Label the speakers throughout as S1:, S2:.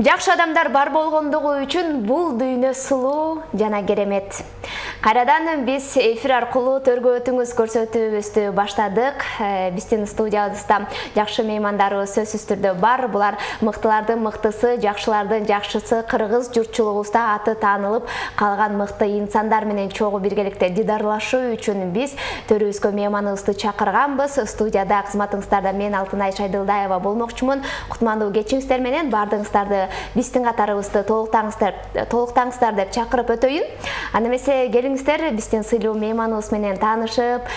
S1: Жакшы адамдар бар болгондугу үчүн бул дүйнө сулуу жана керемет. Кайрадан биз эфир аркылуу төргөтүңүз көрсөтүүбүздү баштадык. Биздин студиябызда жакшы меймандарыбыз сөзсүз түрдө бар. Булар мыктылардын мыктысы, жакшылардын жакшысы, кыргыз журтчулугубузда аты таанылып калган мыкты инсандар менен чогуу биргеликте дидарлашуу үчүн биз төрүбүзгө мейманыбызды чакырганбыз. Студияда кызматыңыздарда мен Алтынай Шайдылдаева болмокчумун. Кутмандуу кечиңиздер менен баардыгыңыздарды биздин катарыбызды толуктаңыздар деп чакырып өтөйүн. Аны эмесе келиңиздер биздин сыйлуу мейманыбыз менен таанышып,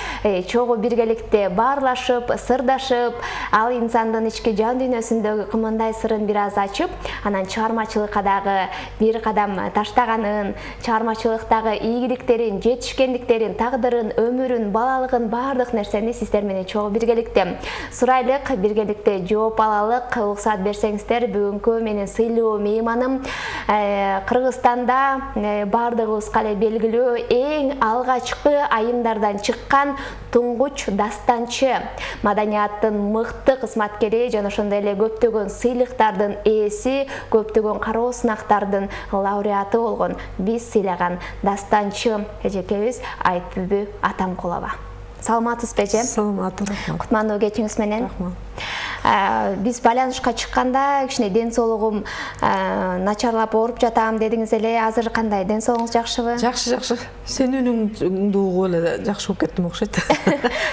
S1: чогуу биргеликте баарлашып, сырдашып, ал инсандын ички жан дүйнөсүндөгү кымындай сырын бир аз ачып, анан чыгармачылыкка дагы бир кадам таштаганын, чыгармачылыктагы ийгиликтерин, жетишкендиктерин, тагдырын, өмүрүн, балалыгын, баардык нерсени сиздер менен чогуу биргеликте сурайлык, биргеликте жооп алалык. Уруксат берсеңиздер, бүгүнкү менин сыйлуу мейманым Кыргызстанда баардыгыбызга эле белгилүү эң алгачкы айымдардан чыккан туңгуч дастанчы, маданияттын мыкты кызматкери жана ошондой эле көптөгөн сыйлыктардын ээси, көптөгөн кароо сынактардын лауреаты болгон биз сыйлаган дастанчы эжекебиз Айтүбү Атамкулова. Саламатсызбы эже?
S2: Саламат, рахмат.
S1: Кутмандуу кечиңиз менен.
S2: Рахмат.
S1: Биз байланышка чыкканда кичине ден соолугум начарлап ооруп жатам дедиңиз эле. Азыр кандай? Ден соолугуңуз жакшыбы?
S2: Жакшы. Сен үнүңдү угуп эле жакшы болуп кеттим окшойт.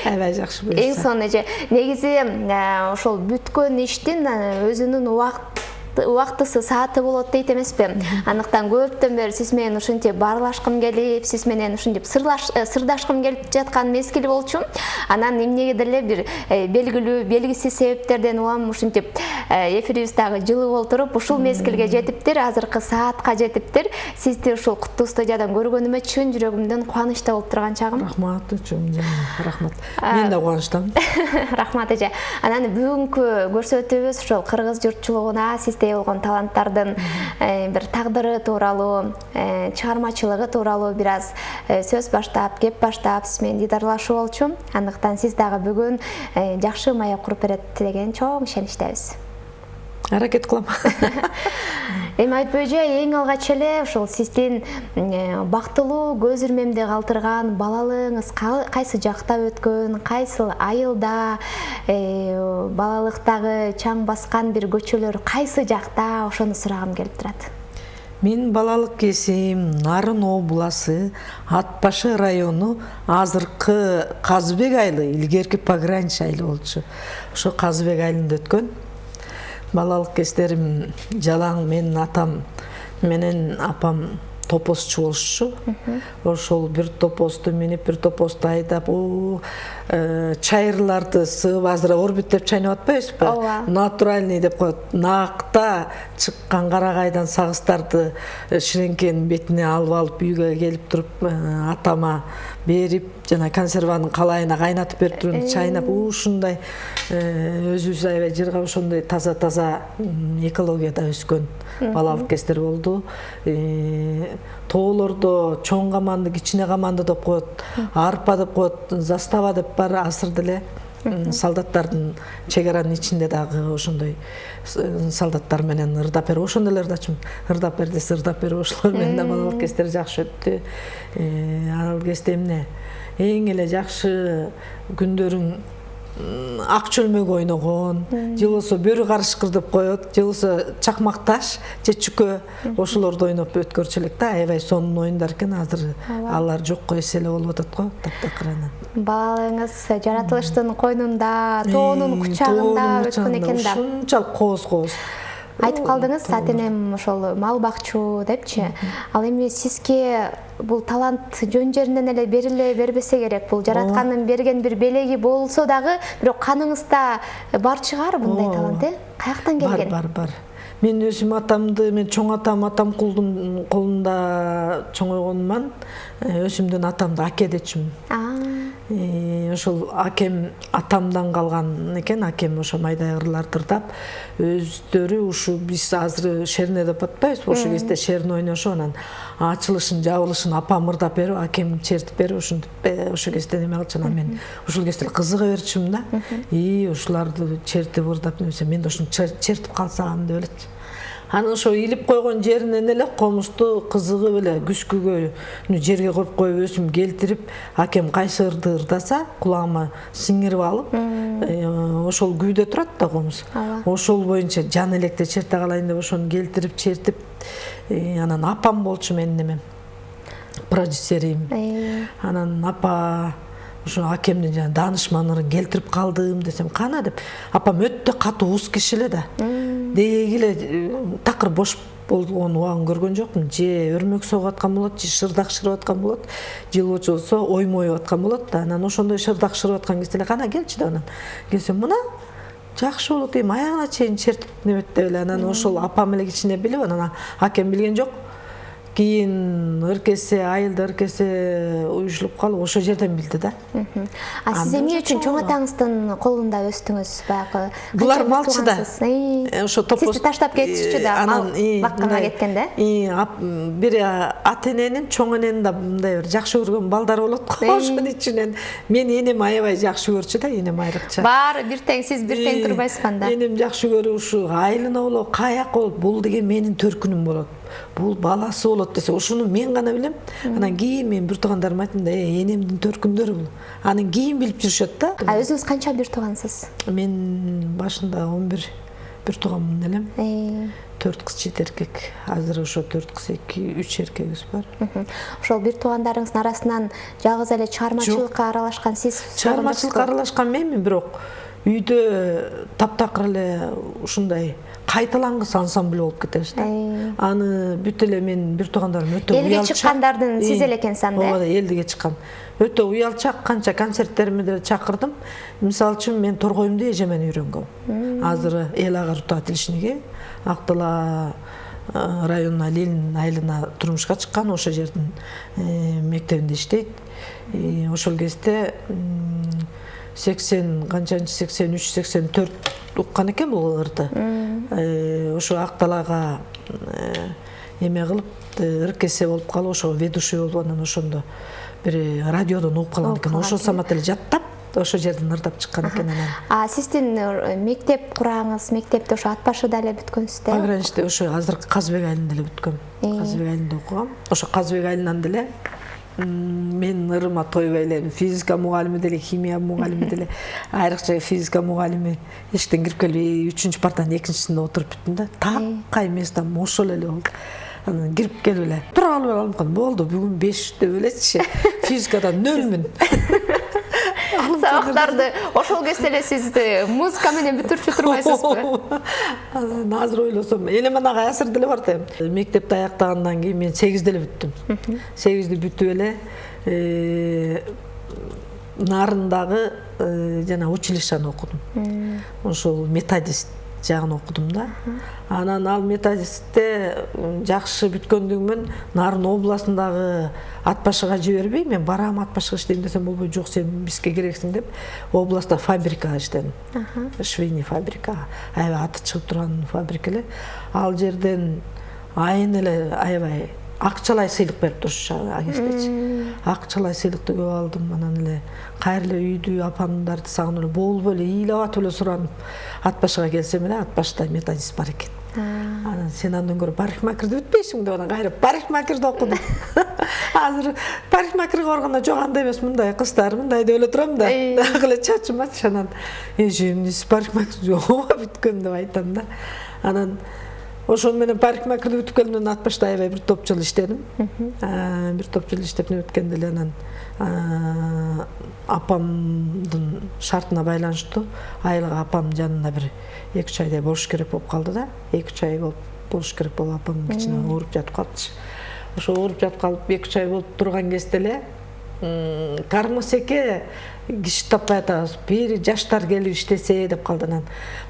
S2: Аябай жакшы буюрса.
S1: Эң сонун эже. Негизи ошол бүткөн иштин өзүнүн убактысы, сааты болот дейт эмеспи? Андыктан көптөн бери сиз менен ушинтип баарлашкым келип, сиз менен ушинтип сырдашкым келип жаткан мезгил болчу. Анан эмнегедир эле бир белгилүү, белгисиз себептерден улам ушинтип эфирибиз дагы жылы болтуруп, ушул мезгилге жетиптир, азыркы саатка жетиптир. Сизди ушул куттуу студиядан көргөнүмө чын жүрөгүмдөн кубанычта болуп турган чагым.
S2: Рахмат үчүн, рахмат. Мен да кубанычтамын.
S1: Рахмат эже. Анан бүгүнкү көрсөтүүбүз ушул кыргыз журтчулугуна сизде болгон таланттардын бир тагдыры тууралуу, чыгармачылыгы тууралуу бир аз сөз баштап, кеп баштап сиз менен дидарлашуу болчу. Андыктан сиз дагы бүгүн жакшы маек куруп берет деген чоң ишеничтебиз.
S2: Аракет кылам.
S1: Эми Айтпы эже, эң алгач эле ушул сиздин бактылуу көз ирмемди калтырган балалыгыңыз кайсы жакта өткөн, кайсыл айылда, балалыктагы чаң баскан бир көчөлөр кайсы жакта, ошону сурагым келип турат.
S2: Мен балалык кесим Нарын обласы, Ат Башы району, азыркы Казыбек айылы, илгерки погранич айылы болчу. Ошо Казыбек айылында өткөн. Балалык кездерим жалаң, менин атам менен апам топосчу болушчу. Ошол бир топосту минип, бир топосту айдап, чайырларды сыгып, азыр орбит деп чайнап атпайбызбы? Натуральный деп коет. Накта чыккан карагайдан сагыстарды ширеңкенин бетине алып үйгө келип туруп, атама берип, жана консерванын калайына кайнатып берип туруп, чайнап, ушундай өзүбүз аябай жыргап ошондой таза экологияда өскөн балалык кездер болду. Тоолордо чоң каманды, кичине каманды деп коет, арпа деп коет, застава деп бар, асыр деле солдаттардын чегаранын ичинде дагы ошондой солдаттар менен ырдап берип, ошондойлорду ачым ырдап бер десе ырдап берип, ошолор менен да балалык кездер жакшы өттү. Ал кезде эмне эң эле жакшы күндөрүң ак чөлмөк ойногон, же болбосо бөрү карышкыр деп коет, же болбосо чакмак таш же чүкө, ошолорду ойноп өткөрчү элек да. Аябай сонун оюндар экен, азыр алар жокко эсе эле болуп атат го, таптакырана.
S1: Балалыгыңыз жаратылыштын койнунда, тоонун кучагында өткөн экен да.
S2: Ушунчалык кооз.
S1: Айтып калдыңыз, атенем ошол мал бакчу депчи. Ал эми сизге бул талант жөн жеринен эле бериле бербесе керек. Бул жараткандын берген бир белеги болсо дагы, бирок каныңызда бар чыгар мындай талант, Каяктан келген?
S2: Бар. Мен өзүм атамды, мен чоң атамкулдун колунда чоңойгонман. Өзүмдүн атамды аке дечүмүн. ошол акем атамдан калган экен. Акем ошо майдай ырларды ырдап, өздөрү ушу биз азыр шерне деп атпайбыз, ошол кезде шерне ойношуп, анан ачылышын, жабылышын апам ырдап берип, акем чертип берип, ошентип ошол кезде неме кылчу. Анан мен ошол кезде кызыга берчүмүн да. Ушуларды чертип ырдап немесе мен да ошону чертип калсам деп элечи. Анан ошо илип койгон жеринен эле комузду кызыгып эле күскүгө жерге коюп коюп өзүм келтирип, акем кайсы ырды ырдаса кулагыма сиңирип алып, ошол күйдө турат да комуз. Ошол боюнча жан электе черте калайын деп ошону келтирип чертип, анан апам болчу менин немем, продюсерим. Анан апа ошо акемдин жана даанышманын келтирип калдым десем, кана деп. Апам өтө катуу уз киши эле да. Деги эле такыр бош болгон убагын көргөн жокмун. Же өрмөк согуп аткан болот, же шырдак шырып аткан болот, же болбосо оймой аткан болот да. Анан ошондой шырдак шырып аткан кезде эле кана келчи деп, анан келсем, мына жакшы болот дейм, аягына чейин чертип небет деп эле. Анан ошол апам эле кичине билип, анан акем билген жок. Кийин ыркесе, айылда ыркесе уюшулуп калып, ошол жерден билди да.
S1: Сиз эмне үчүн чоң атаңыздын колунда өстүңүз баягы?
S2: Булар малчы да. Ошо топос.
S1: Сизди таштап кетишчү да, мал бакканга кеткенде?
S2: Бир ата эненин, чоң эненин да мындай бир жакшы көргөн балдары болот го. Ошонун ичинен мен энем аябай жакшы көрчү да, энем айрыкча.
S1: Баары бир тең, сиз бир тең турбайсыз анда.
S2: Энем жакшы көрүп, ушу айылына болот, каяк болот, бул деген менин төркүнүм болот. Бул баласы болот десе, ошону мен гана билем. Анан кийин мен бир туугандарыма айттым да, энемдин төркүндөрү бул. Анан кийин билип жүрүшөт да.
S1: Өзүңүз канча бир туугансыз?
S2: Мен башында 11 бир тууганмын элем. 4 кыз 7 эркек. Азыр ошо 4 кыз 3 эркегибиз бар.
S1: Ошол бир туугандарыңыздын арасынан жалгыз эле чыгармачылыкка аралашкан сиз?
S2: Чыгармачылыкка аралашкан менмин, бирок үйдө таптакыр эле ушундай кайталангыс ансамбль болуп кетебиз да. Аны бүт эле мен бир туугандарым өтө уялчак.
S1: Элге чыккандардын сиз эле экенсиз анда.
S2: Ооба, элге чыккан. Өтө уялчак, канча концерттериме деле чакырдым. Мисалы үчүн мен Торгоюмду эжемен үйрөнгөм. Азыр эл ага Рутат-Илишниги, Актала районуна Ленин айылына турмушка чыккан, ошол жердин мектебинде иштейт. Ошол кезде 80 канчанчы 83-84 уккан экен бул ырды. Ошо Акталага эме кылып, ыркесе болуп калып, ошо ведущий болуп, анан ошондо бир радиодон угуп калган экен. Ошол самат эле жаттап, ошол жерден ырдап чыккан экен анан.
S1: Сиздин мектеп кураңыз, мектепте ошо ат башыда эле бүткөнсүз да?
S2: Пограничте ошо азыркы Казбек айылында эле бүткөм. Казбек айылында окугам. Ошо Казбек айылынан деле мен ырыма тойбой элем. Физика мугалими деле, химия мугалими деле, айрыкча физика мугалими эшиктен кирип келип 3-чү партанын 2-чисинде отуруп бүттүм да. Такай местам ошол эле болду. Анан кирип келип эле тура калып алам, болду, бүгүн 5 деп элечи. Физикадан 0-мүн.
S1: Сабактарды ошол кезде эле сиз музыка менен бүтүрчү турбайсызбы?
S2: Азыр ойлосом, элеманага асыр деле бар да. Мектепти аяктагандан кийин мен 8 деле бүттүм. 8ди бүтүп эле Нарындагы жана училищаны окудум. Ошол методист жагын окудум да. Анан ал методистте жакшы бүткөндүгүмөн Нарын областындагы ат башыга жибербей, мен барам ат башыга иштейм десем болбой, жок сен бизге керексиң деп, областта фабрикага иштедим. Швейный фабрика, аябай аты чыгып турган фабрика эле. Ал жерден айын эле аябай акчалай сыйлык берип турушчу агестечи. Акчалай сыйлыкты көп алдым, анан эле кайра эле үйдү, апамдарды сагынып эле болбой эле ыйлап эле суранып, ат башыга келсем эле ат башта методист бар экен. Анан сен андан көрө парикмахерди бүтпөйсүң деп, анан кайра парикмахерди окудум. Азыр парикмахерге барганда жок андай эмес, мындай кыздар, мындай деп эле турам да. Дагы эле чачымачы, анан эжемниз парикмахер жок бүткөн деп айтам да. Анан ошол менен парикмахерди бүтүп келдим, ат башта аябай бир топ жыл иштедим. Бир топ жыл иштеп өткөндө эле анан апамдын шартына байланыштуу айылга апам жанында бир 2-3 айдай болуш керек болуп калды да. 2-3 ай болуш керек болуп, апам кичине ооруп жатып калчу. Ошо ооруп жатып калып 2-3 ай болуп турган кезде эле кармасеке киши таппай атабыз, бир жаштар келип иштесе деп калды. Анан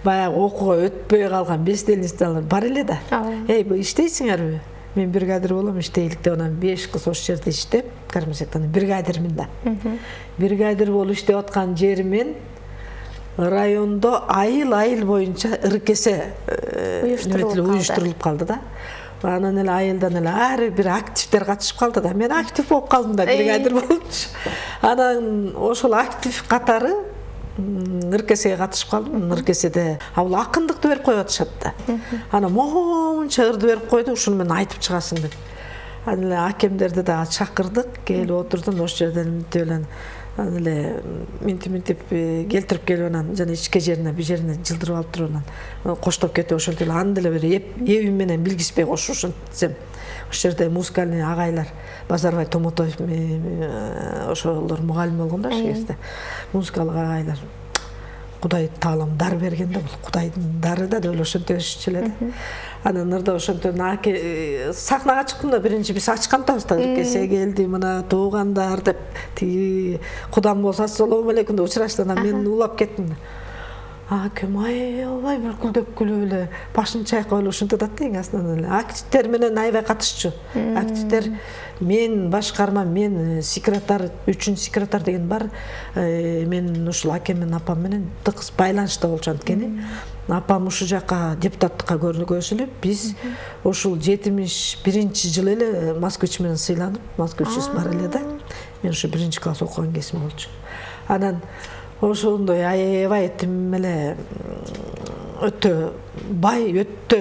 S2: баягы окууга өтпөй калган бестеликтер бар эле да. Бу иштейсиңерби? мен бригадир болом иштейлик деп анан 5 кыз ошол жерде иштеп, кармашектан бригадирмин да. Бригадир болуп иштеп аткан жеримен райондо айыл боюнча ыркесе уюштурулуп калды да. Анан эле айылдан эле ар бир активдер катышып калды да. Мен актив болуп калдым да, бригадир болчу. Анан ошол актив катары ыркесеге катышып калдым. Ыркеседе бул акындыкты берип коюп атышат да. Анан моунча ырды берип койду, ушуну мен айтып чыгасың деп. Анан эле акемдерди да чакырдык, келип отурдум ошол жерден анан эле минтип келтирип келип анан жана ичке жерине бир жерине жылдырып алып туруп анан коштоп кетип ошол эле анда эле бир эбим менен билгизбей кошушунтсем ошол жерде музыкальный агайлар Базарбай Томотоев ошолор мугалим болгон да ошол кезде. Музыкалык агайлар Кудай таалам дар берген да, бул Кудайдын дары да деп ошентип эле да. Анан ырда ошентип сахнага чыктым да, биринчи биз ачкантабыз да, кесе келди мына туугандар деп, тиги Кудам болсо ассалому алейкум деп учурашты. Анан мен улап кеттим. Акем аябай бир күлдөп күлүп эле башын чайкап эле ушинтип атат да, эң астынан эле активдер менен аябай катышчу. Активдер мен башкарма, мен секретарь, 3 секретарь деген бар. Мен ушул акем менен апам менен тыгыз байланышта болчу анткени. Апам ушул жака депутаттыкка көргөзүп эле биз ушул 71-жылы эле Москвич менен сыйланып, Москвичиз бар эле да. Мен ушу 1-класс окуган кезим болчу. Анан ошондой аябай тим эле өтө бай, өтө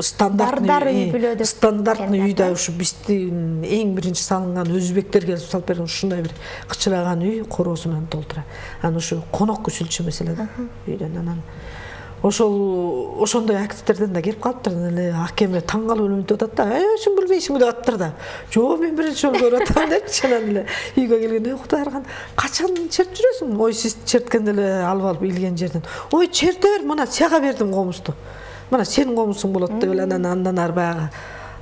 S2: стандартный үйдө ушу биздин эң биринчи салынган өзбектер келип салып берген ушундай бир кычыраган үй короосу менен толтура. Анан ушу конок күчүлчү маселе да үйдөн. Анан ошондой активдерден да келип калыптыр. Эле акеме таң калып өлүмүтүп атат да. Сен билбейсиңби деп аттыр да. Жок, мен биринчи жолу көрүп атам депчи. Анан эле үйгө келгенде Кудай арган качан чертип жүрөсүң? Ой, сиз черткенде эле алып илген жерден. Ой, черте бер, мына сага бердим комузду. Мына сенин комузуң болот деп эле андан ары баягы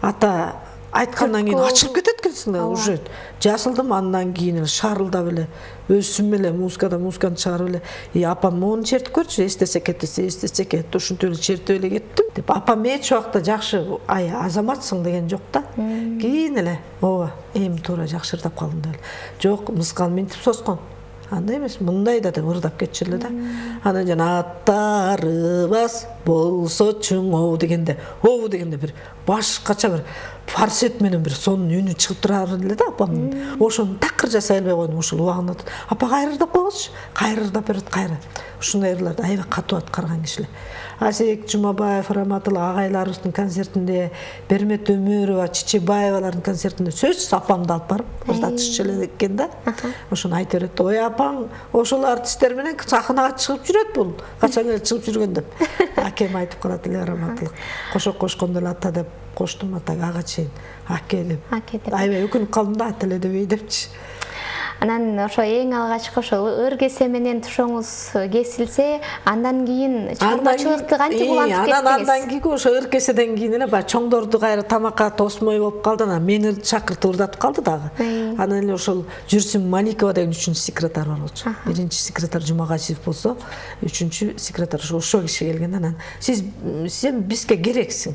S2: ата айткандан кийин ачылып кетет экенсиң да, уже жасылдым. Андан кийин шарылдап эле өзүм эле музыканы чыгарып эле апам моуну чертип көрчү, эстесе кетти, ушинтип эле чертип эле кеттим деп. Апам эч убакта жакшы азаматсың деген жок да. Кийин эле ооба эми туура жакшыртап калдым деп. Жок, мыскал минтип соскон. Андай эмес, мындай да деп ырдап кетчү эле да. Анан жана аттарыбыз болсо чоң дегенде бир башкача бир фарсет менен бир сонун үнү чыгып турар эле да апам. Ошону такыр жасай албай койдум, ушул убагында. Апа кайрырдап койгузчу, кайрырдап берет кайра. Ушундай ырларды аябай катуу аткарган кишилер. Асек Жумабаев, Раматылла агайларыбыздын концертинде, Бермет Өмөрова, Чичибаевалардын концертинде сөзсүз апамды алып барып ырдатышчу эле экен да. Ошону айтып берет. Ой апаң ошол артисттер менен сахнага чыгып жүрөт бул. Качан эле чыгып жүргөн деп. Акем айтып калат эле Раматылла. Кошок кошкондо эле ата деп коштум, атага ага чейин аке деп. Аябай өкүнүп калдым да, ата эле дебей депчи.
S1: Анан ошо эң алгачкы ошо ыркесе менен тушоңуз кесилсе, андан кийин чыгармачылыкты кантип улантып кеттиңиз?
S2: Андан кийин ошо ыркеседен кийин эле баягы чоңдорду кайра тамакка тосмой болуп калды. Анан мени чакыртып ырдатып калды дагы. Анан эле ошол Жүрсүн Маликова деген 3-секретарь бар болчу. 1-секретарь Жумагачиев болсо, 3-секретарь ошо киши келген. Анан сен бизге керексиң.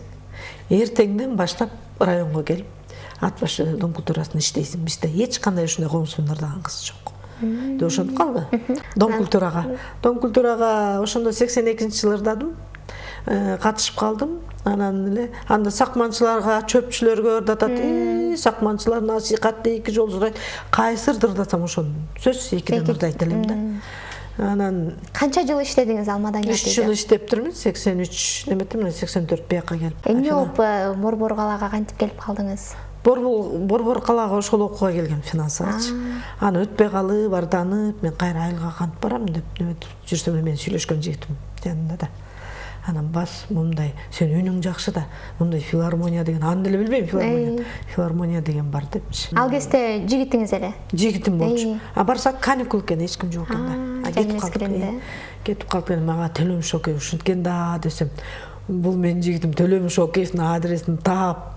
S2: Эртеңден баштап районго келип ат башы Дом культурасында иштейсиң. Бизде эч кандай ушундай комуз менен ырдаган кыз жок. Деп ошентип калды. Дом культурага ошондо 82-жылы ырдадым. Катышып калдым. Анан эле анда сакманчыларга, чөпчүлөргө ырдатат. Сакманчылар насихатты 2 жол сурайт. Кайсы ырдатсам ошону сөзсүз 2ден ырдайт элем да. Анан
S1: канча жыл иштедиңиз Алмаданга?
S2: 3 жыл иштеп турмун. 83 неметем, 84 бияка келип.
S1: Эмне болуп Борбор калаага кантип келип калдыңыз?
S2: Борбор калаага ошол окууга келгем, финансагачы. Аны өтпөй калып, арданып, мен кайра айылга кантип барам деп неметип жүрсөм эле мен сүйлөшкөн жигитим жанында да. Анан бас мындай, сен үнүң жакшы да, мындай филармония деген, аны деле билбейм, филармония деген бар депчи.
S1: Ал кезде жигитиңиз эле?
S2: Жигитим болчу. Барсак каникул экен, эч ким жок экен да. Кетип калдык. Мага Төлөм Шокеев ушинткен да десем, бул менин жигитим Төлөм Шокеевдин адресин таап,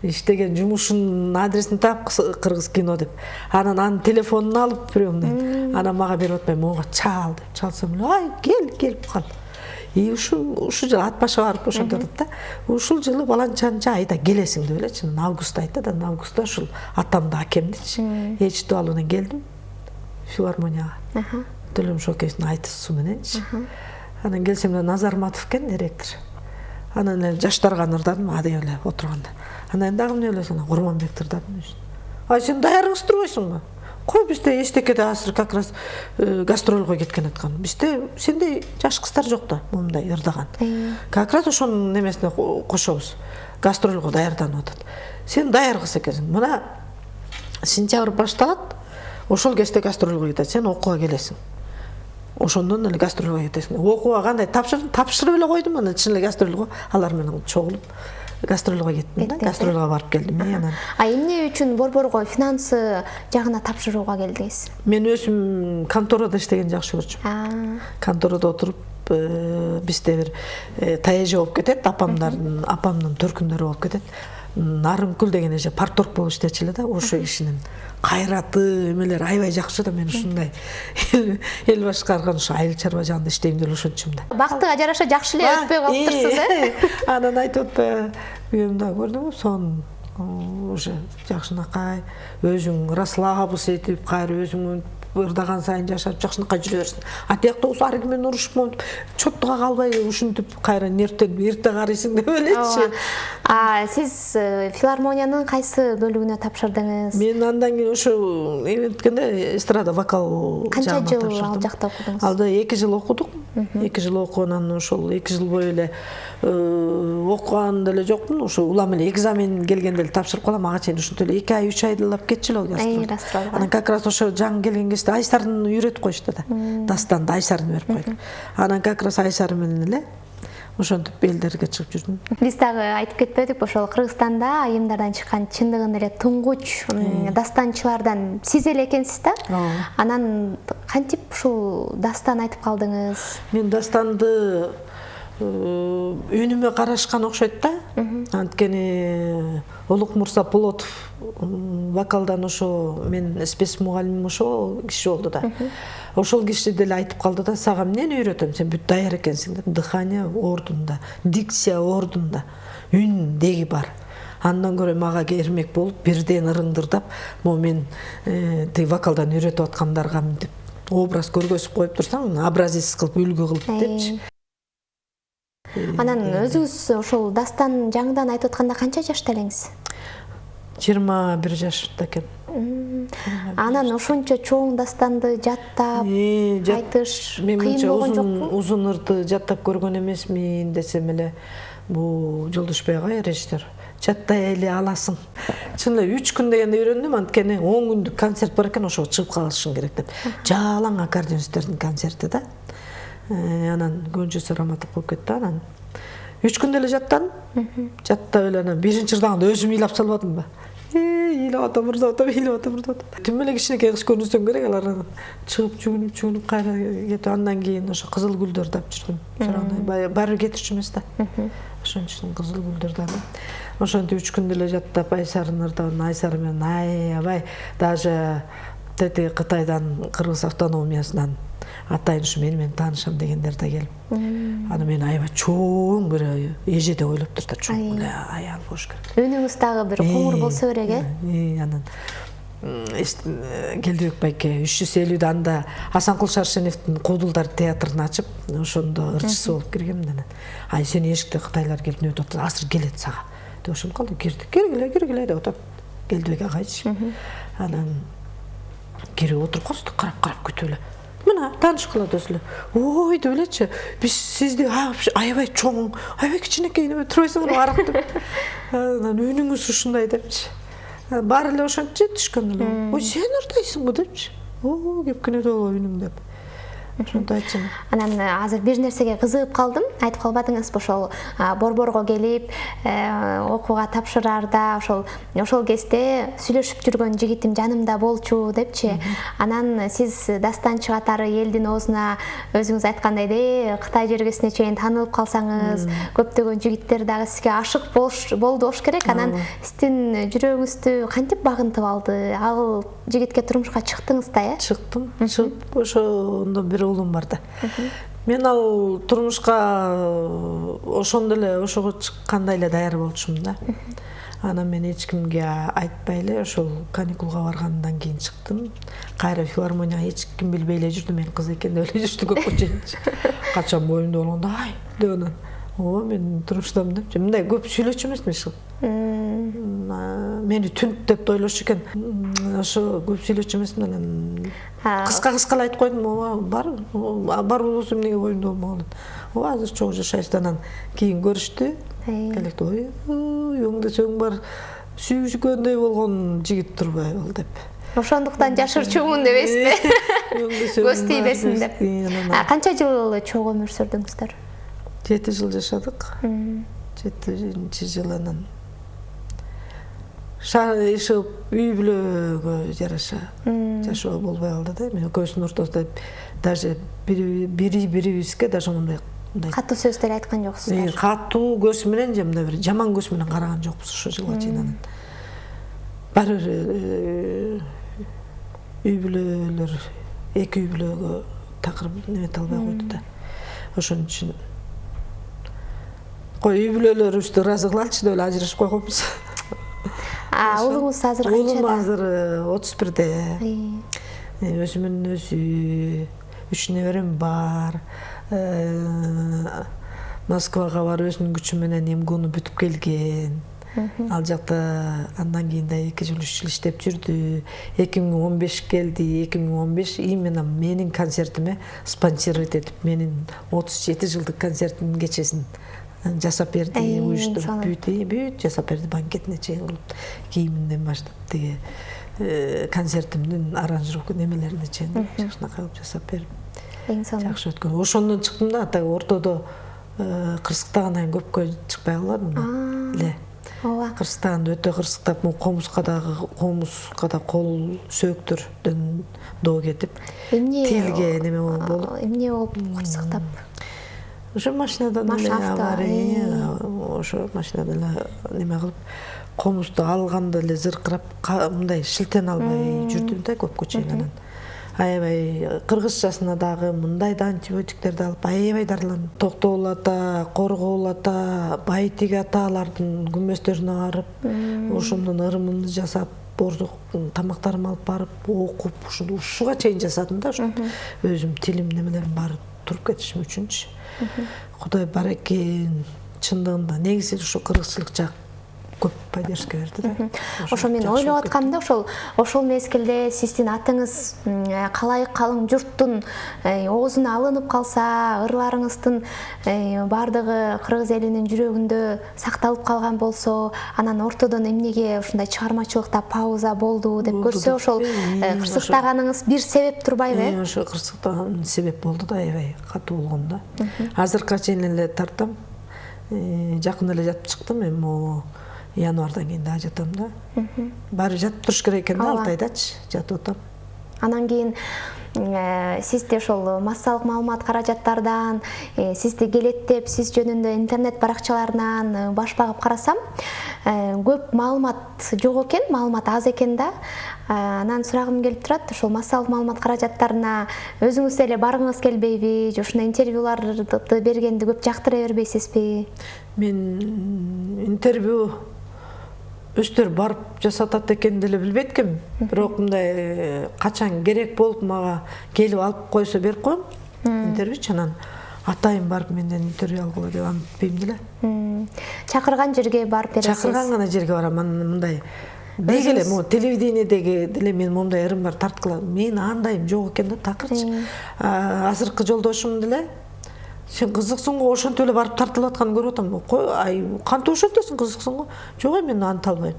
S2: иштеген жумушунун адресин таап Кыргыз кино деп. Анан анын телефонун алып приемный. Анан мага берип атпай, мага чал деп чалсам, ай келип кал. И ушул жылы ат башка барып ошентип атат да. Ушул жылы баланчанча айда келесиң деп элечи. Августта айтты да, августта ушул атамды акемдичи. Ээрчитип алып анан келдим филармонияга. Төлөм Шокеевдин айтуусу мененчи. Анан келсем Назар Матов экен директор. Анан эле жаштарга ырдадым, адый эле отурганда. Анан дагы эмне элесиң? Курманбекти ырдадым. Ай сен даярыңыз турбайсыңбы? Кой бизде эстекеде азыр как раз гастролго кеткен аткан. Бизде сендей жаш кыздар жок да, мындай ырдаган. Как раз ошонун немесине кошобуз. Гастролго даярданып атат. Сен даяр кыз экенсиң. Мына сентябрь башталат. Ошол кезде гастролго кетет. Сен окууга келесиң. Ошондон эле гастролго кетесиң. Окууга кандай тапшырып эле койдум, анан чын эле гастролго алар менен чогулуп гастролго кеттим да, гастролго барып келдим анан.
S1: Эмне үчүн Борборго финансы жагына тапшырууга келдиңиз?
S2: Мен өзүм конторада иштеген жакшы көрчүм. Конторада отуруп бизде бир таежа болуп кетет, апамдын төркүндөрү болуп кетет. Нарымкүл деген эже парторг болуп иштечү эле да, ошо кишинин кайраты эмелер аябай жакшы да. Мен ушундай эл башкарган ушу айыл чарба жагында иштейм деп ошентчүм да.
S1: Бактыга жараша жакшы эле өтпөй калыптырсыз,
S2: Анан айтып атты, мен да көрдүңбү, сон уже жакшынакай өзүң расслабус этип, кайра өзүң ырдаган сайын жашап жакшынакай жүрө берсин. А тиякта ары менен урушуп моп, чоттуга калбай ушинтип кайра нервтенип эрте карыйсың деп элечи.
S1: Сиз филармониянын кайсы бөлүгүнө тапшырдыңыз?
S2: Мен андан кийин ошо эметкенде эстрада вокал
S1: канча жыл ал жакта окудуңуз?
S2: Алда 2 жыл окудук. 2 жыл окугандан ошол 2 жыл бою эле окуган деле жокмун. Ошо улам эле экзамен келгенде эле тапшырып калам. Ага чейин ушинтип эле 2 ай 3 айдылап кетчү эле гастрол. Анан как раз ошо жаңы келген кезде Айсарын үйрөтүп койушту да. Дастанды Айсарын берип койду. Анан как раз Айсары менен эле ошентип элдерге чыгып жүрдүм.
S1: Биз дагы айтып кетпедик, ошол Кыргызстанда айымдардан чыккан чындыгында эле туңгуч дастанчылардан сиз эле экенсиз да? Анан кантип ушул дастан айтып калдыңыз?
S2: Мен дастанды үнүмө карашкан окшойт да. Анткени Олук Мурса Полотов вокалдан ошо мен спец мугалимим ошо киши болду да. Ошол киши деле айтып калды да, сага эмнени үйрөтөм, сен бүт даяр экенсиң деп. Дыхание ордунда, дикция ордунда, үн деги бар. Андан көрө мага кермек болуп, бирден ырыңдырдап, мен тиги вокалдан үйрөтүп аткандарга мынтип образ көргөзүп коюп турсаң, образец кылып, үлгү кылып депчи.
S1: Анан өзүңүз ошол дастан жаңыдан айтып атканда канча жашта элеңиз?
S2: 21 жашта экен.
S1: Анан ошончо чоң дастанды жаттап айтыш кыйын болгон жокпу?
S2: Узун ырды жаттап көргөн эмесмин десем эле, бул Жолдошбек агай режиссер, жаттай эле аласың. Чын эле 3 күн дегенде үйрөндүм, анткени 10 күндүк концерт бар экен, ошого чыгып калышың керек деп. Жалаң аккордеонисттердин концерти да. Анан Гөнчөсү Раматов коюп кетти. Анан 3 күндө эле жаттадым. Жаттап эле анан биринчи ырдаганда өзүм ыйлап салбадымбы? Ыйлап атам, ырдап атам. Тим эле кичинекей кыз көрүнсөң керек, алар чыгып жүгүнүп кайра кетип, андан кийин ошо Кызыл гүлдөр дап жүрдүм. Баары кетирчү эмес да. Ошон үчүн Кызыл гүлдөр дап. Ошентип 3 күндө эле жаттап Айсарын ырдаган, Айсары менен аябай даже Кытайдан, Кыргыз автономиясынан атайын ушу мени менен таанышам дегендер да келип. Аны мен аябай чоң бир эже деп ойлоп турду, чоң эле аял болуш керек.
S1: Үнүңүз дагы бир коңур болсо керек,
S2: Анан Келдибек байке 350 анда Асанкул Шаршеневдин Кодулдар театрын ачып, ошондо ырчысы болуп киргем да. Ай сен эшикте Кытайлар келип өтүп атат, азыр келет сага деп ошентип калды. Киргиле деп атат Келдибек агайчы. Анан кирип отуруп калды, карап күтүп эле. Мына тааныш кылат өзү эле. Ой деп элечи, биз сизди аябай чоң, аябай кичинекей неме турбайсыңбы арак деп. Анан үнүңүз ушундай депчи. Баары эле ошентчи түшкөн эле. Ой сен ырдайсыңбы депчи. О, кепкине боло үнүң деп. Ошонто айтчым.
S1: Анан азыр бир нерсеге кызыгып калдым. Айтып калбадыңызбы ошол Борборго келип, окууга тапшыраарда ошол кезде сүйлөшүп жүргөн жигитим жанымда болчу депчи. Анан сиз дастанчы катары элдин оозуна өзүңүз айткандай Кытай жергесине чейин таанылып калсаңыз, көптөгөн жигиттер дагы сизге ашык болду болуш керек. Анан сиздин жүрөгүңүздү кантип багынтып алды? Ал жигитке турмушка чыктыңыз да,
S2: Чыктым. Ошондо бир уулум бар да. Мен ал турмушка ошондо эле ошого чыккандай эле даяр болчумун да. Анан мен эч кимге айтпай эле ошол каникулга баргандан кийин чыктым. Кайра филармонияга эч ким билбей эле жүрдү, мен кыз экен деп эле жүрдү көпкө чейин. Качан боюмда болгондо ай деп анан ооба мен турмуштамын депчи. Мындай көп сүйлөчү эмесмин. Мени түнт деп ойлошу экен. Ошо көп сүйлөчү эмесмин, анан кыска айтып койдум. Ооба бар болсо эмнеге боюмда болмогон. Ооба азыр чогуу жашайбыз. Анан кийин көрүштү. Келекте ой өңдөсөң бар сүйүшкөндөй болгон жигит турбай бол деп.
S1: Ошондуктан жашырчумун дебейсизби? Көз тийбесин деп. Канча жыл чогуу өмүр сүрдүңүздөр?
S2: 7 жыл жашадык. 7-ci жыл анан үй бүлөгө жараша жашоо болбой калды да. Мен экөөбүздүн ортобузда даже бирибизге даже мындай
S1: катуу сөздөр айткан жоксуздар.
S2: Катуу көз менен же мындай бир жаман көз менен караган жокпуз ошо жылга чейин. Анан баары үй бүлөлөр эки үй бүлөгө такыр немете албай койду да. Ошон үчүн үй бүлөлөрүбүздү ыраазы кылалычы деп эле ажырашып койгонбуз.
S1: Уулуңуз азыр канчада?
S2: Уулум азыр 31-де. Өзүмүн өзү 3 неберем бар. Москвага барып өзүнүн күчү менен МГУну бүтүп келген. Ал жакта андан кийин да 2 жыл 3 жыл иштеп жүрдү. 2015 келди. 2015 именно менин концертиме спонсировать этип, менин 37 жылдык концерттин кечесин жасап берди, уюштуруп бүт жасап берди, банкетине чейин кылып, кийиминден баштап тиги концертимдин аранжировка немелерине чейин жакшынакай кылып жасап берип. Жакшы өткөн. Ошондон чыктым да, ата ортодо кырсыктагандан кийин көпкө чыкпай калдым эле.
S1: Ооба.
S2: Кырсыктаганда өтө кырсыктап, комузга да кол сөөктөрдөн доо кетип, тилге неме болуп.
S1: Эмне болуп кырсыктап?
S2: Ошо машинадан авария, ошо машинадан неме кылып, комузду алганда эле зыркырап, мындай шилтен албай жүрдүм да көпкө чейин. Анан аябай кыргызчасына дагы мындай да антибиотиктерди алып, аябай дарыландым. Токтогул ата, Коргоол ата, Байтик аталардын күмөстөрүнө барып, ошондон ырымымды жасап, бордук тамактарымды алып барып, окуп, ушуга чейин жасадым да. Өзүм тилим немелерим баары туруп кетишим үчүнчү. Кудай бар экен, чындыгында негизи ушу кыргызчылык жак көп поддержка берди да.
S1: Ошо мен ойлоп аткамда, ошол мезгилде сиздин атыңыз калай калың журттун оозуна алынып калса, ырларыңыздын бардыгы кыргыз элинин жүрөгүндө сакталып калган болсо, анан ортодон эмнеге ушундай чыгармачылыкта пауза болду деп көрсө, ошол кырсыктаганыңыз бир себеп турбайбы?
S2: Ошо кырсыктаган себеп болду да, аябай катуу болгон да. Азыркыга чейин эле тартам. Жакын эле жатып чыктым, эми январдан кийин да жатам да. Баары жатып туруш керек экен да, 6 айдачы жатып атам.
S1: Анан кийин сизде ошол массалык маалымат каражаттардан, сизди келеттеп, сиз жөнүндө интернет баракчаларынан баш багып карасам, көп маалымат жок экен, маалымат аз экен да. Анан сурагым келип турат, ошол массалык маалымат каражаттарына өзүңүз эле баргыңыз келбейби, же ушундай интервьюларды бергенди көп жактыра бербейсизби? Мен
S2: интервью өстөр барып жасатат экен деле билбейт экенмин. Бирок мындай качан керек болуп мага келип алып койсо берип коем интервьючу. Анан атайын барып менден интервью алгыла деп антпейм деле.
S1: Чакырган жерге барып бересиз?
S2: Чакырган гана жерге барам. Мындай деги эле телевидениедеги деле мен момундай ырым бар тарткыла. Мен андайым жок экен да, такырчы. Азыркы жолдошум деле сен кызыксың го, ошентип эле барып тартылып атканын көрүп атам. Ай, кантип ошентесиң, кызыксың го? Жок, мен аны албайм.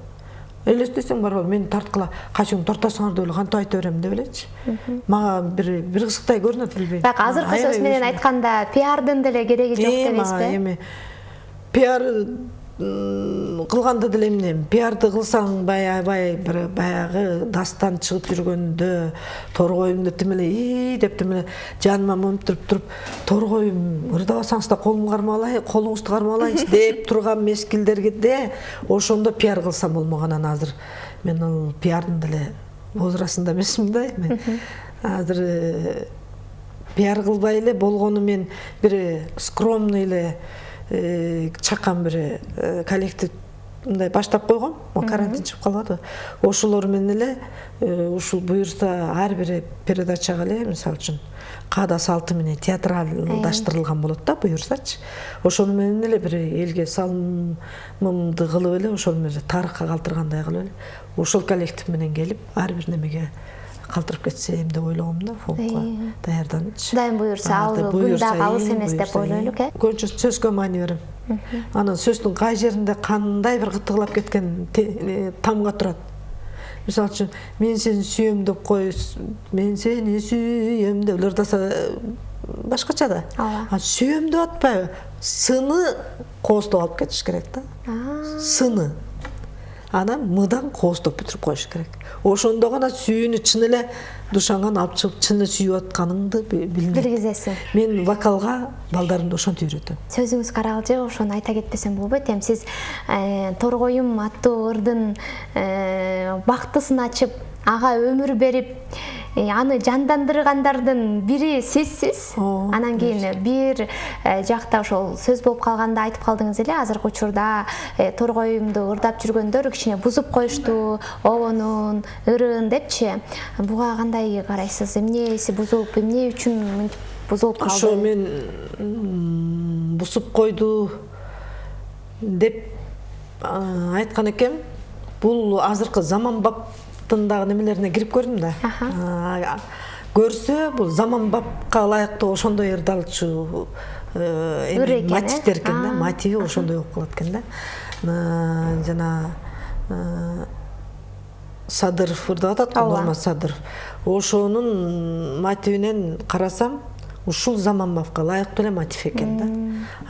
S2: Элестесең барбы, мени тарткыла, качың тартасыңар деп эле кантип айта берем деп элечи. Мага бир кызыктай көрүнөт, билбейм.
S1: Бирок азыркы сөз менен айтканда, пиардын деле кереги жок дебейсизби?
S2: Эми пиар кылганда деле эмне, пиарды кылсаң баягы дастан чыгып жүргөндө торгоюмду тимеле деп тимеле жаныма монтуруп туруп, торгоюм ырдабасаңыз да колуңузду кармап алайынчы деп турган мезгилдерде ошондо пиар кылсам болмок. Анан азыр мен ал пиардын деле возрастында эмесмин да. Азыр пиар кылбай эле болгону мен бир скромный эле чакан бир коллектив мындай баштап койгом. Карантин чыгып калбады. Ошолор менен эле ушул буюрса ар бир передачага эле мисалы үчүн каада салты менен театралдаштырылган болот да буюрсачы. Ошону менен эле бир элге салымымды кылып эле ошол менен тарыхка калтыргандай кылып эле ошол коллектив менен келип ар бир немеге калтырып кетсем деп ойлогом да, фолкко даярданычы.
S1: Кудайым буюрса, ал күн дагы алыс эмес деп ойлойлук,
S2: Көбүнчө сөзгө маани берем. Анан сөздүн кай жеринде кандай бир кытыгылап кеткен тамга турат. Мисалы үчүн, мен сени сүйөм деп кой, мен сени сүйөм деп ырдаса башкача да. Сүйөм деп атпайбы, сыны кооздоп алып кетиш керек да. Сыны. Анан мыдан кооздоп бүтүрүп коюш керек. Ошондо гана сүйүүнү чын эле душаңан алып чыгып чын эле сүйүп атканыңды билгизесиң. Мен вокалга балдарымды ошентип үйрөтөм.
S1: Сөзүңүз каралжы, ошону айта кетпесем болбойт. Эми сиз Торгоюм аттуу ырдын бактысын ачып, ага өмүр берип, аны жандандыргандардын бири сизсиз. Анан кийин бир жакта ошол сөз болуп калганда айтып калдыңыз эле, азыркы учурда Торгоюмду ырдап жүргөндөр кичине бузуп коюшту, обонун, ырын депчи. Буга кандай карайсыз? Эмнеси бузулуп, эмне үчүн бузулуп калды?
S2: Ошо мен бузуп койду деп айткан экем. Бул азыркы заманбаптын немелерине кирип көрдүм да. Көрсө, бул заманбапка ылайыктуу ошондой ырдалчу мотивдер экен да, мотиви ошондой болуп калат экен да. Жана Садыров ырдап атат, Нурмат Садыров. Ошонун мотивинен карасам, ушул заманбапка ылайыктуу эле мотив экен да.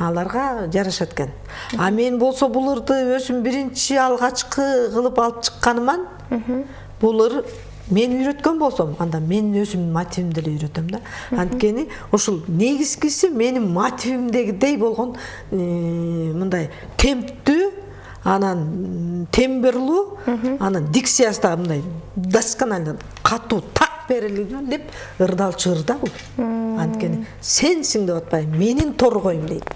S2: Аларга жарашат экен. А мен болсо бул ырды өзүм биринчи алгачкы кылып алып чыкканыман, бул ыр мен үйрөткөн болсом, анда мен өзүмдүн мотивимди эле үйрөтөм да. Анткени ошул негизгиси менин мотивимдегидей болгон мындай темптүү, анан тембрлуу, анан дикциясы да мындай досконально катуу так берилген ырдалчу ырда бул. Анткени сенсиң деп атпайм, менин Торгоюм дейт.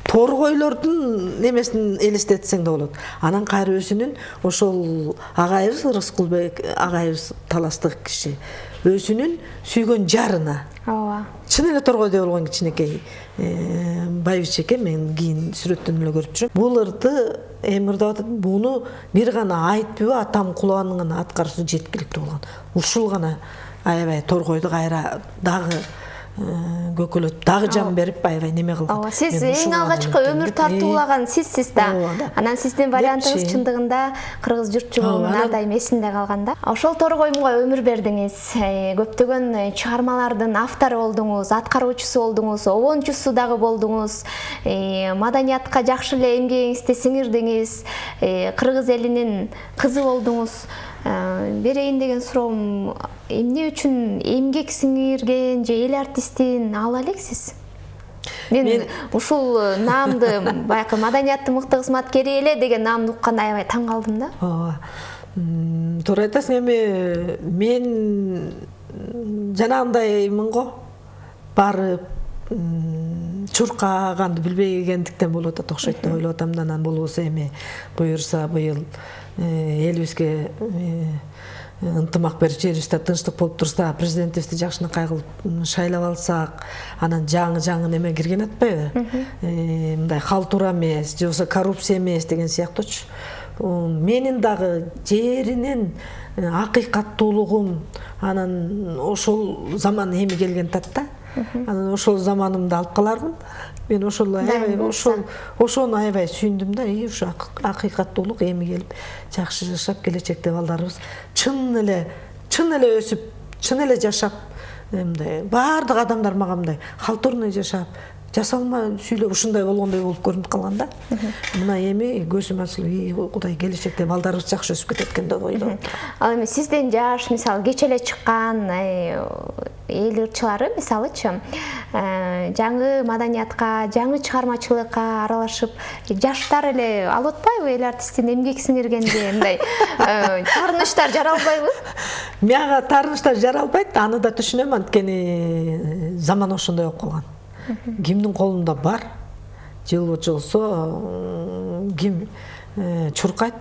S2: Торгойлордун немесин элестетсең да болот. Анан кайра өзүнүн ошол агайыбыз Рыскулбек агайыбыз таластык киши өзүнүн сүйгөн жарына. Чын эле Торгойдой болгон кичинекей байбиче экен, мен кийин сүрөттөн эле көрүп жүрөм. Бул ырды эми ырдап атат, буну бир гана айтпайбы, атам куланын гана аткарысы жеткиликтүү болгон. Ушул гана аябай Торгойду кайра дагы көкөлөт, дагы жан берип аябай неме кылган.
S1: Сиз эң алгачкы өмүр тартуулаган сизсиз да. Анан сиздин вариантыңыз чындыгында кыргыз журтчулугунун ар дайым эсинде калган да. Ошол Торгоюмга өмүр бердиңиз. Көптөгөн чыгармалардын автору болдуңуз, аткаруучусу болдуңуз, обончусу дагы болдуңуз. Маданиятка жакшы эле эмгегиңизди сиңирдиңиз. Кыргыз элинин кызы болдуңуз. Берейин деген суроом, эмне үчүн эмгек сиңирген же эл артистин ала элексиз? Мен ушул наамды баягы маданияттын мыкты кызматкери эле деген наамды укканда аябай таң калдым да.
S2: Туура айтасың, эми мен жанагындаймын го. Барып чуркаганды билбегендиктен болуп атат окшойт деп ойлоп атам да. Анан болбосо эми буюрса быйыл элибизге ынтымак берип жерибизде тынчтык болуп турса, президентибизди жакшынакай кылып шайлап алсак, анан жаңы неме кирген атпайбы? Мындай халтура эмес, же болбосо коррупция эмес деген сыяктуучу. Менин дагы жеринен акыйкаттуулугум, анан ошол заман эми келген татта. Анан ошол заманымды алып калармын. Мен ошол аябай ошону аябай сүйүндүм да. Ушу акыйкаттуулук эми келип жакшы жашап, келечекте балдарыбыз чын эле өсүп, чын эле жашап, мындай баардык адамдар мага мындай халтурный жашап, жасалма сүйлөп ушундай болгондой болуп көрүнүп калган да. Мына эми көзүм ачылып, Кудай келечекте балдарыбыз жакшы өсүп кетет экен деп ойлойм.
S1: Ал эми сизден жаш, мисалы кече эле чыккан эл ырчылары мисалычы жаңы маданиятка, жаңы чыгармачылыкка аралашып, жаштар эле алып атпайбы эл артисттин эмгек сиңиргенде мындай таарыныштар жаралбайбы?
S2: Мага таарыныштар жаралбайт, аны да түшүнөм, анткени заман ошондой болуп калган. Кимдин колунда бар, жылбы болсо ким чуркайт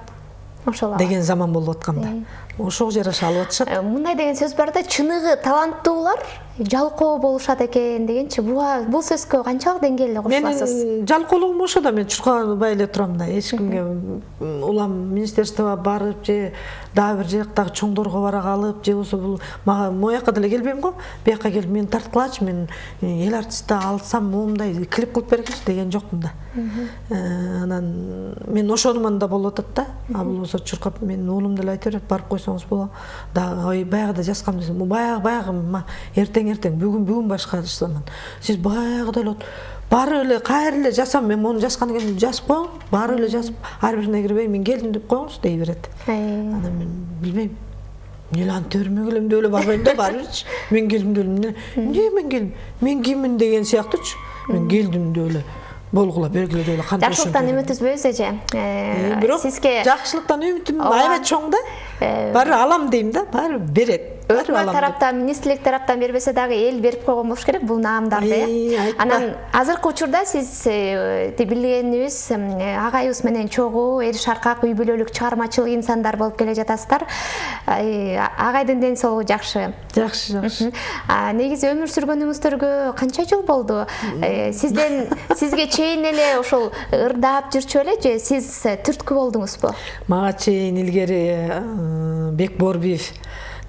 S2: деген заман болуп атканда. Ошого жараша алып атышат.
S1: Мындай деген сөз бар да, чыныгы таланттуулар жалкоо болушат экен дегенчи. Бул сөзгө канчалык деңгээлде кошуласыз?
S2: Менин жалкоолугум ошо да, мен чуркабай эле турам да. Эч кимге улам министерствого барып же дагы бир жактагы чоңдорго бара калып, же болсо бул мага мояка деле келбейм го. Бияка келип мени тарткылачы, мен эл артистти алсам моундай клип кылып бергичи деген жокмун да. Анан мен ошонуман да болуп атат да. А бул болсо чуркап, менин уулум деле айта берет, барып койсоңуз болот. Да, ой, баягыда жазгам десем, баягы эртең бүгүн башка жазамын. Сиз баягыда эле барып эле кайра эле жазсам, мен муну жазгандан кийин жазып коюң, барып эле жазып, ар бирине кирбей мен келдим деп коюңуз дей берет. Анан мен билбейм. Эмне аны төрмө келем деп эле барбайм да, барбырчы. Мен келдим деп эле. Эмне мен келдим? Мен киммин деген сыяктуучу. Мен келдим деп эле. Болгула бергиле деп эле кантип ошентип.
S1: Жакшылыктан үмүт үзбөйбүз эже.
S2: Бирок
S1: сизге
S2: жакшылыктан үмүтүм аябай чоң да. Баары алам дейм да, баары берет.
S1: Өкмөт тараптан, министрлик тараптан бербесе дагы эл берип койгон болуш керек бул наамдарды. Анан азыркы учурда сиз билгенибиз агайыбыз менен чогуу эл шаркак үй бүлөлүк чыгармачыл инсандар болуп келе жатасыздар. Агайдын ден соолугу жакшы.
S2: Жакшы.
S1: Негизи өмүр сүргөнүңүздөргө канча жыл болду? Сизге чейин эле ошол ырдап жүрчү эле же сиз түрткү болдуңузбу?
S2: Мага чейин илгери Бек Борбиев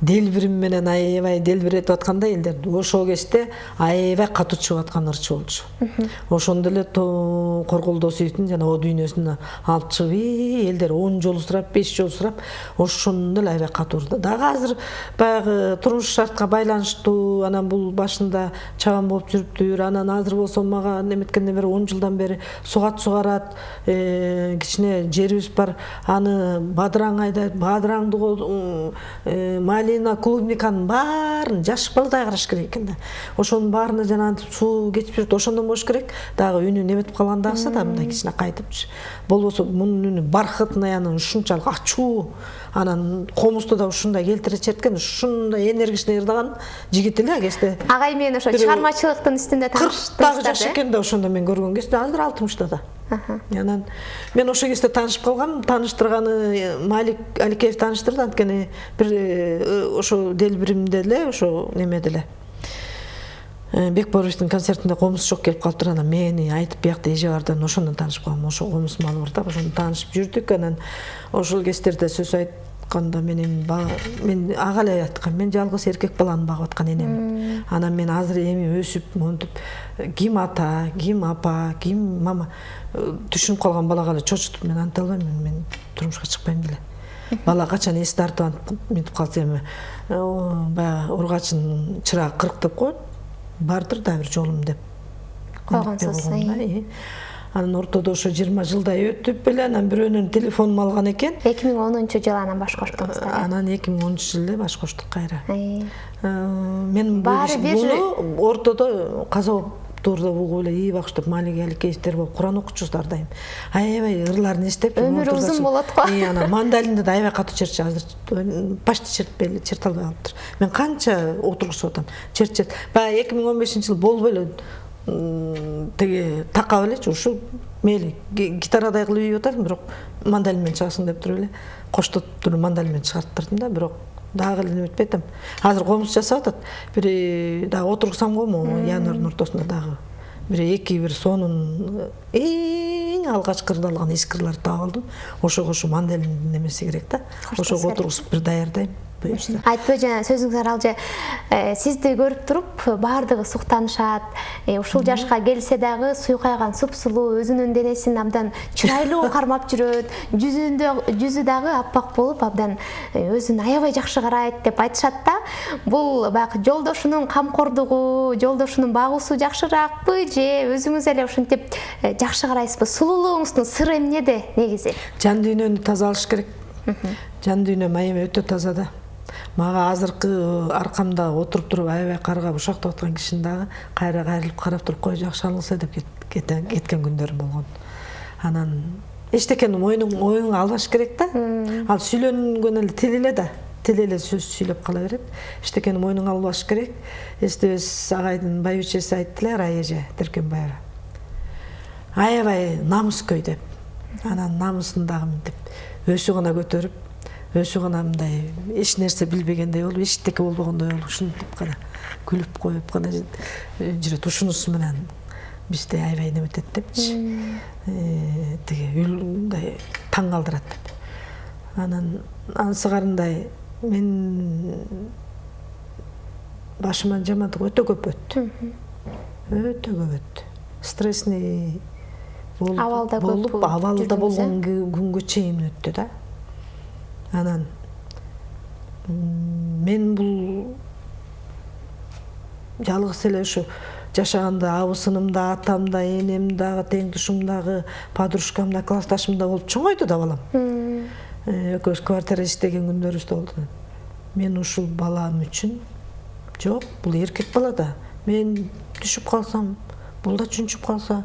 S2: делбирим менен аябай делбиретип атканда элдерди. Ошол кезде аябай катуу чыгып аткан ырчы болчу. Ошондо эле Коргул Досуевдин жана о дүйнөсүнө алып чыгып, элдер 10 жолу сурап, 5 жолу сурап, ошондо эле аябай катуу урду. Дагы азыр баягы турмуш шартка байланыштуу, анан бул башында чабан болуп жүрүптүр. Анан азыр болсо мага неметкенден бери 10 жылдан бери сугарат, кичине жерибиз бар. Аны бадыраң айдайт, бадыраңды малина, клубниканын баарын жаш балдай караш керек экен да. Ошонун баарына жана суу кетип жүрөт, ошондон болуш керек. Дагы үнү неметип калганда акса да мындай кичине кайтыпчы. Болбосо мунун үнү бархатный, анан ушунчалык ачуу, анан комузду да ушундай келтире черткен, ушундай энергичный ырдаган жигит эле кезде.
S1: Агай менен ошо чыгармачылыктын үстүндө
S2: тааныштык жаш экен да, ошондо мен көргөн кезде азыр 60-та да. Анан мен ошол кезде таанышып калгам, тааныштырганы Малик Аликеев тааныштырды, анткени бир ошо делбиримде эле, ошо немеде эле. Бек Боровичтин концертинде комуз жок келип калыптыр, анан мени айтып биякта эже бардан ошондон таанышып калгам. Ошо комуз малы бар да, ошондон таанышып жүрдүк. Анан ошол кездерде сөз айтканда мен ага эле айткам, мен жалгыз эркек баланы багып аткан энем. Анан мен азыр эми өсүп монтип ким ата, ким апа, ким мама түшүнүп калган балага эле чочутуп мен анта албайм, мен турмушка чыкпайм деле. Бала качан эс тартып мынтип калса эми баягы ургачын чырагы кырк деп коет. Бардыр да бир жолум деп
S1: койгонсуз.
S2: Анан ортодо ошо 20 жылдай өтүп эле анан бирөөнүн телефонун алган экен.
S1: 2010-жылы анан баш коштуңуздар.
S2: Анан 2013-жылы баш коштук кайра. Мен буну ортодо каза болуп турду угуп эле ии багыштап Малик Аликеевдер болуп Куран окучусуздар дайым. Аябай ырларын эстеп
S1: өмүр узун болот го.
S2: Анан мандалинде да аябай катуу чертчи, азыр почти черте албай калыптыр. Мен канча отургузуп атам, чертчет. Баягы 2015-жылы болбой эле теге такап элечи, ушу мейли гитарадай кылып үйүп атам, бирок мандалин менен чыгасың деп туруп эле коштоп туруп мандалин менен чыгарттырдым да, бирок дагы эле неметпей атам. Азыр комуз жасап атат. Бир дагы отургусам го январдын ортосунда дагы бир сонун эң алгачкы ырдалган искрларды таап алдым. Ошого мандалин немеси керек да. Ошого отургузуп бир даярдайм.
S1: Айтпай жана сөзүңүз аралжы сизди көрүп туруп баардыгы суктанышат. Ушул жашка келсе дагы суйкайган супсулуу, өзүнүн денесин абдан чырайлуу кармап жүрөт. Жүзү дагы аппак болуп, абдан өзүн аябай жакшы карайт деп айтышат да. Бул баягы жолдошунун камкордугу, жолдошунун багуусу жакшыраакпы же өзүңүз эле ушинтип жакшы карайсызбы? Сулуулугуңуздун сыры эмнеде негизи?
S2: Жан дүйнөнү таза алыш керек. Жан дүйнөм аябай өтө таза да. мага азыркы аркамда отуруп туруп аябай каргап ушактап аткан кишини дагы кайра кайрылып карап туруп кой жакшы алыңса деп кеткен күндөрүм болгон. Анан эчтекени оюңа албаш керек да. Ал сүйлөнгөн эле тил эле сөз сүйлөп кала берет. Эчтекени мойнуңа албаш керек. Эстебес агайдын байбичеси айттылар, Айэже Деркенбаева. Аябай намыскөй деп. Анан намысын дагы мынтип өсү гана көтөрүп, өсү гана мындай эч нерсе билбегендей болуп, эчтеке болбогондой болуп, ушинтип гана күлүп коюп гана жүрөт. Ушунусу менен бизди аябай неметет депчи. Тиги мындай таң калтырат деп. Анан ансыгарындай мен башыма жамандык өтө көп өттү. Өтө көп өттү. Стрессный
S1: абалда
S2: болгон күнгө чейин өттү да. Анан мен бул жалгыз эле ушу жашаганда абысыным да, атам да, энем дагы, теңдушум дагы, подружкам да, классташым да болуп чоңойду да балам. Экөөбүз квартира иштеген күндөрүбүз да болду. Мен ушул балам үчүн жок, бул эркек бала да. Мен түшүп калсам, бул да чүнчүп калса,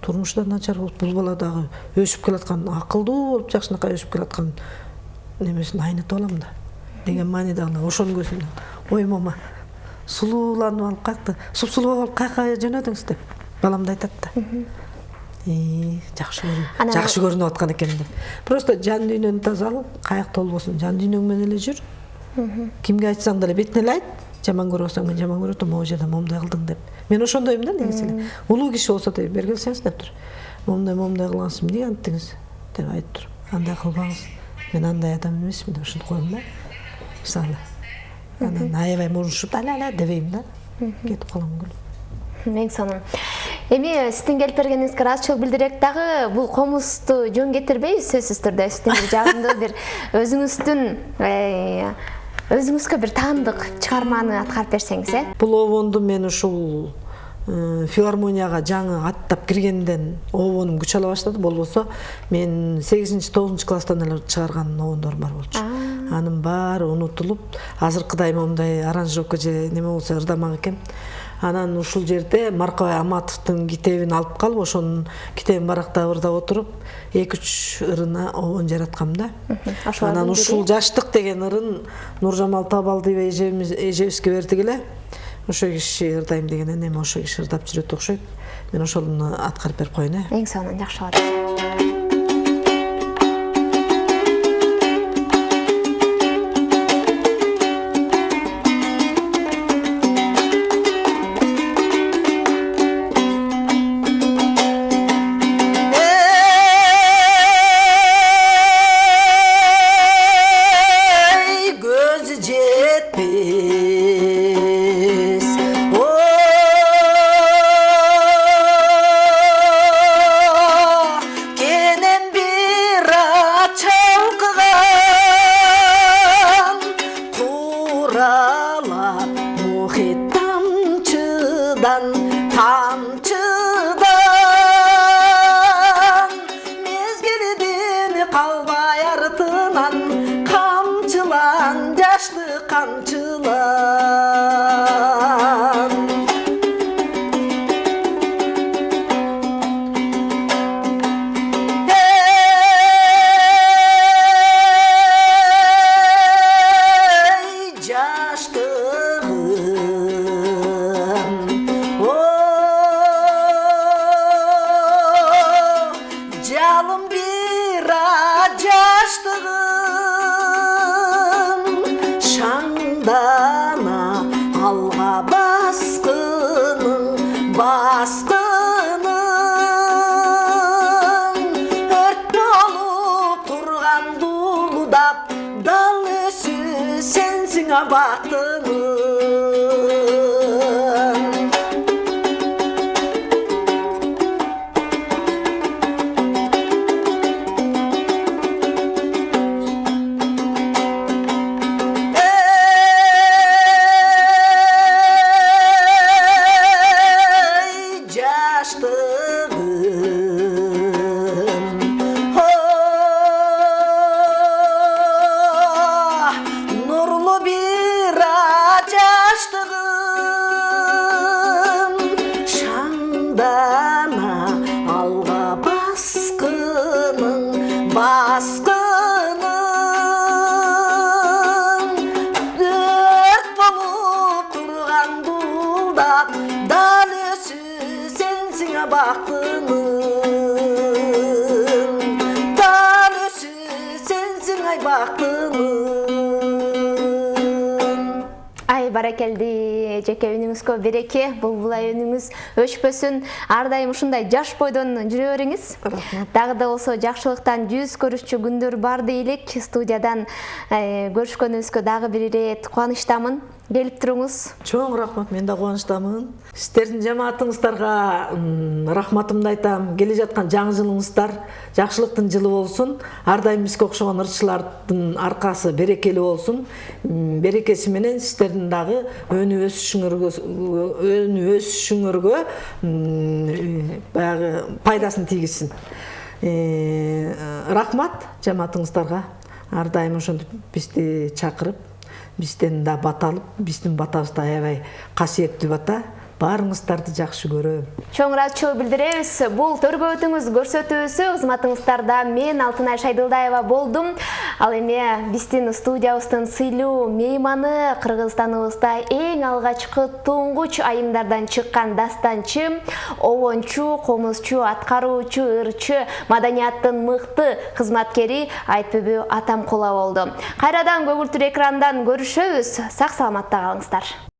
S2: турмуш да начар болуп, бул бала дагы өсүп келаткан, акылдуу болуп, жакшынакай өсүп келаткан немесин айнытып алам да. Деген мааниде ошонун көзүнөн оймома сулууланып алып кайтты. Сулуу болуп кайка жөнөдүңүз деп балам да айтат да. Жакшы көрүнүп аткан экен деп. Просто жан дүйнөнү тазалап, каяктуу болбосун, жан дүйнөң менен эле жүр. Кимге айтсаң деле бетине эле айт. Жаман көрүп атсаң, мен жаман көрөм, могу жерде момундай кылдың деп. Мен ошондойм да негизи эле. Улуу киши болсо да бер келсеңиз деп тур. Момундай кылгансыз, эмне анттыңыз деп айтып тур. Андай кылбаңыз. Мен андай адам эмесмин деп ушинтип коем да. Мисалы. Анан аябай мурушуп ала дебейм да. Кетип калам күлүп.
S1: Мен сонун. Эми сиздин келип бергениңизге ыраазычылык билдирек дагы, бул комузду жөн кетирбей, сөзсүз түрдө сиздин бир жагымдуу бир өзүңүзгө бир таандык чыгарманы аткарып берсеңиз,
S2: Бул обонду мен ушул филармонияга жаңы аттап киргенден обонум күч ала баштады. Болбосо мен 8-9 класстан эле чыгарган обондорум бар болчу. Анын баары унутулуп, азыркыдай момундай аранжировка же неме болсо ырдамак экен. Анан ушул жерде Маркабай Аматовдун китебин алып калып, ошонун китебин барактап ырдап отуруп, 2-3 ырына обон жараткам да. Анан ушул жаштык деген ырын Нуржамал Табалдиева эжебизге бердик эле. Ошо киши ырдайм дегенен эми ошо киши ырдап жүрөт окшойт. Мен ошону аткарып берип коеюн.
S1: Эң сонун, жакшы болот.
S3: Nurlu bir
S1: баракелди, жеке үнүңүзгө береке, булбулай үнүңүз өчпөсүн, ар дайым ушундай жаш бойдон жүрө бериңиз. Дагы да болсо жакшылыктан жүз көрүшчү күндөр бар дейлик. Студиядан көрүшкөнүбүзгө дагы бир ирет кубанычтамын. Келип туруңуз.
S2: Чоң рахмат, мен да кубанычтамын. Сиздердин жамаатыңыздарга рахматымды айтам. Келе жаткан жаңы жылыңыздар жакшылыктын жылы болсун. Ар дайым бизге окшогон ырчылардын аркасы берекелүү болсун. Берекеси менен сиздердин дагы өнүп өсүшүңөргө баягы пайдасын тийгизсин. Рахмат жамаатыңыздарга. Ар дайым ошентип бизди чакырып, бизден да бата алып, биздин батабыз да аябай касиеттүү бата. Баарыңыздарды жакшы көрөм.
S1: Чоң ыраазычылык билдиребиз. Бул төргөтүңүз көрсөтүүсү кызматыңыздарда мен Алтынай Шайдылдаева болдум. Ал эми биздин студиябыздын сыйлуу мейманы Кыргызстаныбызда эң алгачкы туңгуч айымдардан чыккан дастанчы, обончу, комузчу, аткаруучу, ырчы, маданияттын мыкты кызматкери Айтбүбү Атамкула болду. Кайрадан көгүлтүр экрандан көрүшөбүз. Сак саламатта калыңыздар.